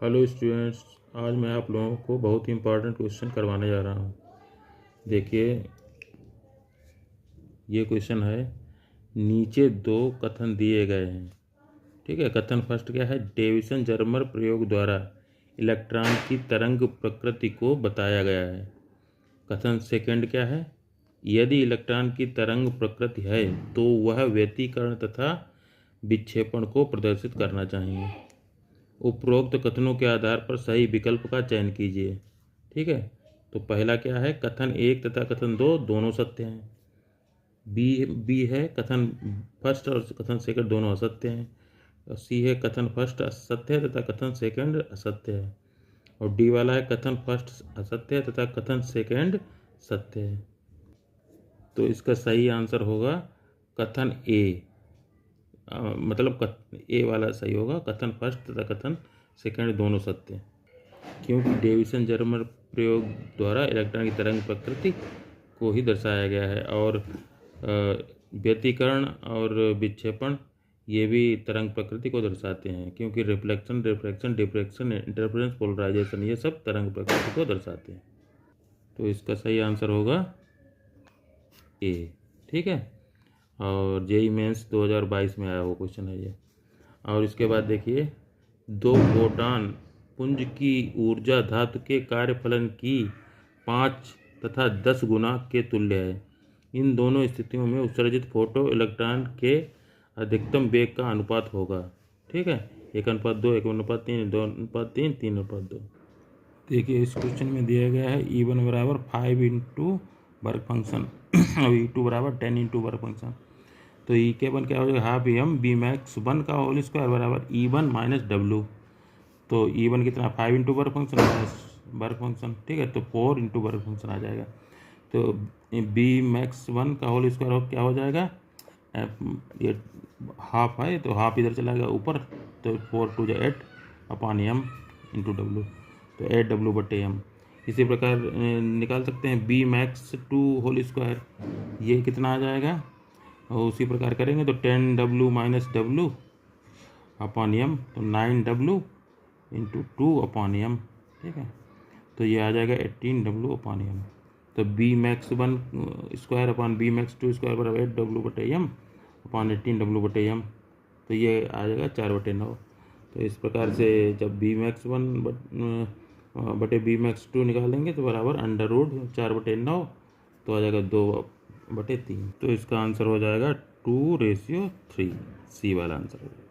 Hello students, आज मैं आप लोगों को बहुत ही इम्पोर्टेंट क्वेश्चन करवाने जा रहा हूँ। देखिए, ये क्वेश्चन है, नीचे दो कथन दिए गए हैं। ठीक है, कथन फर्स्ट क्या है? डेविसन जर्मर प्रयोग द्वारा इलेक्ट्रॉन की तरंग प्रकृति को बताया गया है। कथन सेकंड क्या है? यदि इलेक्ट्रॉन की तरंग प्रकृति है तो वह व्यतिकरण तथा विक्षेपण को प्रदर्शित करना चाहिए। उपरोक्त कथनों के आधार पर सही विकल्प का चयन कीजिए। ठीक है, तो पहला क्या है? कथन एक तथा कथन दो दोनों सत्य हैं। बी है कथन फर्स्ट और कथन सेकंड दोनों असत्य हैं। और सी है कथन फर्स्ट असत्य है तथा कथन सेकंड असत्य है। और डी वाला है कथन फर्स्ट असत्य है तथा कथन सेकंड सत्य है। तो इसका सही आंसर होगा कथन ए। मतलब ए वाला सही होगा, कथन फर्स्ट तथा कथन सेकंड दोनों सत्य, क्योंकि डेविसन जर्मर प्रयोग द्वारा इलेक्ट्रॉन की तरंग प्रकृति को ही दर्शाया गया है। और व्यतिकरण और विक्षेपण ये भी तरंग प्रकृति को दर्शाते हैं, क्योंकि reflection, refraction, diffraction, interference, polarisation ये सब तरंग प्रकृति को दर्शाते हैं। तो इसका सही आंसर होगा ए। ठीक है, और जेईई मेंस 2022 में आया वो क्वेश्चन है ये। और इसके बाद देखिए, दो फोटॉन पुंज की ऊर्जा धातु के कार्यफलन की 5 तथा 10 गुना के तुल्य है। इन दोनों स्थितियों में उत्सर्जित फोटो इलेक्ट्रॉन के अधिकतम वेग का अनुपात होगा। ठीक है, 1:2, 1:3, 2:3, 3:2। देखिए, इस क्वेश्चन में दिया गया है E1 बराबर 5 इंटू वर्क फंक्शन और E2 बराबर 10 इंटू वर्क फंक्शन। तो E1 क्या हो जाएगा? हाफ एम बी मैक्स 1 का होल स्क्वायर बराबर E1 माइनस डब्लू। तो E1 कितना? 5 into work function minus work function. ठीक है, तो 4 इंटू वर्क फंक्शन आ जाएगा। तो बी मैक्स 1 का होल स्क्वायर क्या हो जाएगा? ये हाफ है तो हाफ इधर चला गया ऊपर, तो 4 to 8 upon M into W, तो 8W/m। इसी प्रकार निकाल सकते हैं बी मैक्स 2 होल स्क्वायर, ये कितना आ जाएगा? और उसी प्रकार करेंगे तो 10W minus W upon M, तो 9W इंटू 2/m। ठीक है, तो ये आ जाएगा 18W/m। तो B max 1 square upon B max 2 square बराबर 8W/m अपॉन 18W/m। तो ये आ जाएगा 4/9। तो इस प्रकार से जब बी मैक्स 1 बटे बी मैक्स 2 निकालेंगे तो बराबर √4/9, तो आ जाएगा 2/3। तो इसका आंसर हो जाएगा 2:3। सी वाला आंसर होगा।